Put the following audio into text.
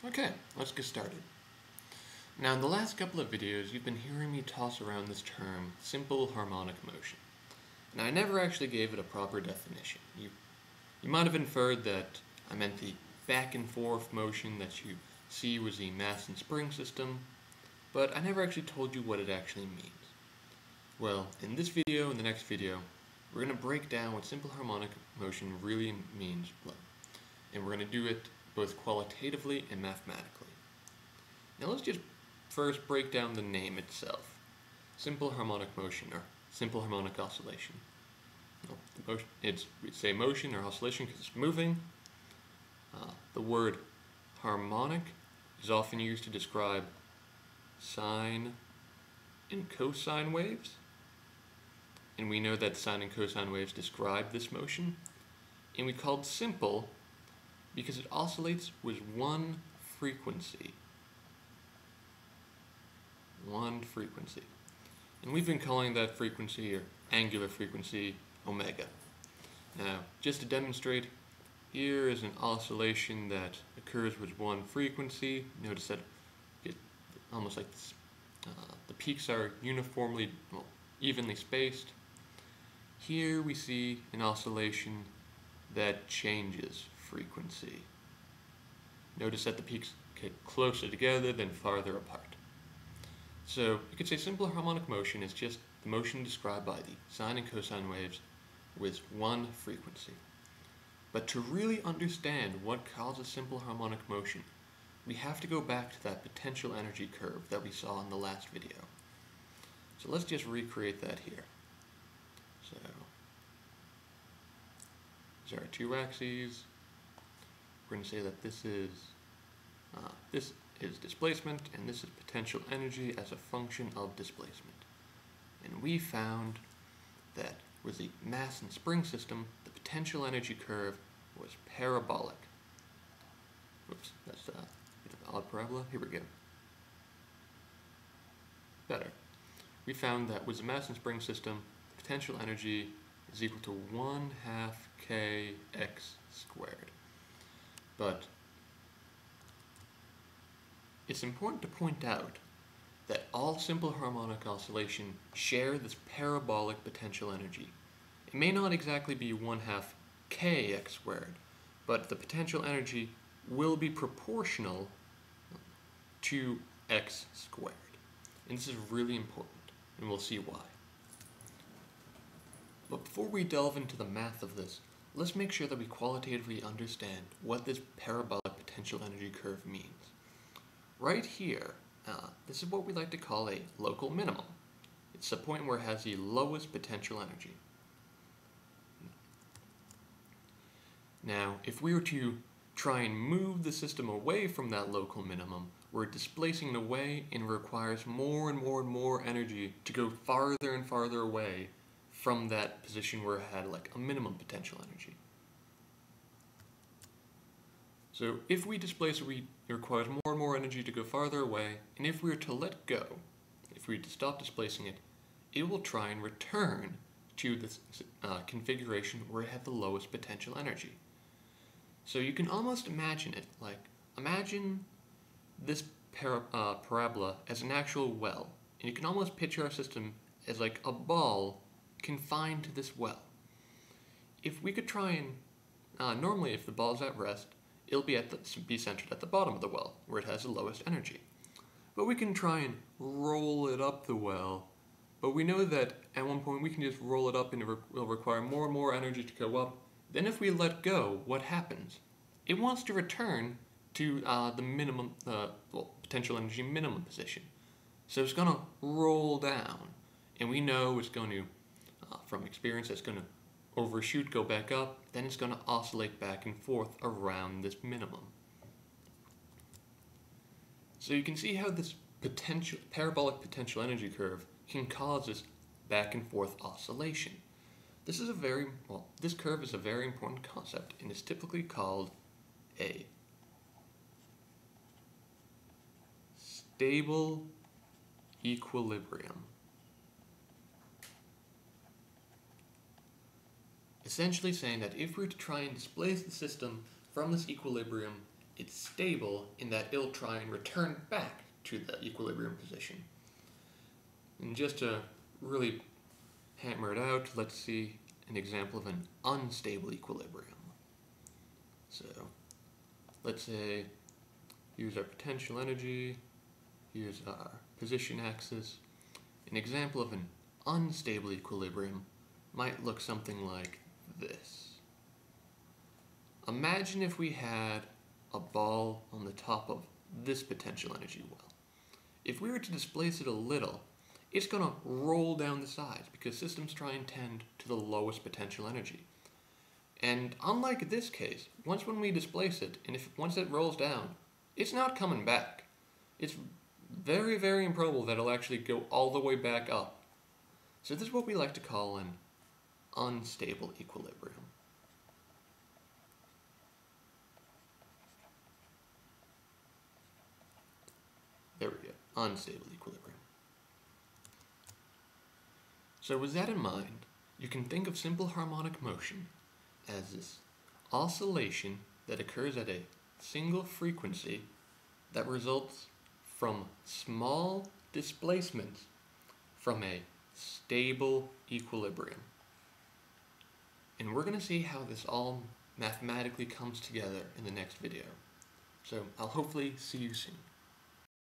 Okay, let's get started. Now, in the last couple of videos, you've been hearing me toss around this term, simple harmonic motion. And I never actually gave it a proper definition. You might have inferred that I meant the back and forth motion that you see was the mass and spring system, but I never actually told you what it actually means. Well, in this video and the next video, we're going to break down what simple harmonic motion really means, and we're going to do it both qualitatively and mathematically. Now let's just first break down the name itself. Simple harmonic motion, or simple harmonic oscillation. Well, we say motion or oscillation because it's moving. The word harmonic is often used to describe sine and cosine waves. And we know that sine and cosine waves describe this motion. And we called simple because it oscillates with one frequency. One frequency. And we've been calling that frequency, or angular frequency, omega. Now, just to demonstrate, here is an oscillation that occurs with one frequency. Notice that it almost like this, the peaks are uniformly, evenly spaced. Here we see an oscillation that changes frequency. Notice that the peaks get closer together than farther apart. So you could say simple harmonic motion is just the motion described by the sine and cosine waves with one frequency. But to really understand what causes simple harmonic motion, we have to go back to that potential energy curve that we saw in the last video. So let's just recreate that here. So these are our two axes. We're going to say that this is displacement, and this is potential energy as a function of displacement. And we found that with the mass and spring system, the potential energy curve was parabolic. Oops, that's an odd parabola. Here we go. Better. We found that with the mass and spring system, the potential energy is equal to 1/2 kx squared. But it's important to point out that all simple harmonic oscillation share this parabolic potential energy. It may not exactly be 1/2 kx squared, but the potential energy will be proportional to x squared. And this is really important, and we'll see why. But before we delve into the math of this, let's make sure that we qualitatively understand what this parabolic potential energy curve means. Right here, this is what we like to call a local minimum. It's the point where it has the lowest potential energy. Now, if we were to try and move the system away from that local minimum, we're displacing it away, and it requires more and more and more energy to go farther and farther away from that position where it had like a minimum potential energy. So if we displace it, it requires more and more energy to go farther away, and if we were to let go, if we were to stop displacing it, it will try and return to this configuration where it had the lowest potential energy. So you can almost imagine it like, imagine this parabola as an actual well, and you can almost picture our system as like a ball confined to this well. If we could try and, normally if the ball is at rest, it'll be centered at the bottom of the well, where it has the lowest energy. But we can try and roll it up the well, but we know that at one point we can just roll it up and it will require more and more energy to go up. Then if we let go, what happens? It wants to return to the minimum, potential energy minimum position. So it's going to roll down, and we know it's going to, from experience, it's going to overshoot, go back up, then it's going to oscillate back and forth around this minimum. So you can see how this parabolic potential energy curve can cause this back and forth oscillation. This curve is a very important concept, and is typically called a stable equilibrium. Essentially saying that if we were to try and displace the system from this equilibrium it's stable in that it'll try and return back to the equilibrium position. And just to really hammer it out, let's see an example of an unstable equilibrium. So let's say here's our potential energy, here's our position axis. An example of an unstable equilibrium might look something like this. Imagine if we had a ball on the top of this potential energy well. If we were to displace it a little, it's going to roll down the sides because systems try and tend to the lowest potential energy. And unlike this case, when we displace it, and once it rolls down, it's not coming back. It's very, very improbable that it'll actually go all the way back up. So this is what we like to call an unstable equilibrium. There we go, unstable equilibrium. So with that in mind, you can think of simple harmonic motion as this oscillation that occurs at a single frequency that results from small displacements from a stable equilibrium. And we're going to see how this all mathematically comes together in the next video. So I'll hopefully see you soon.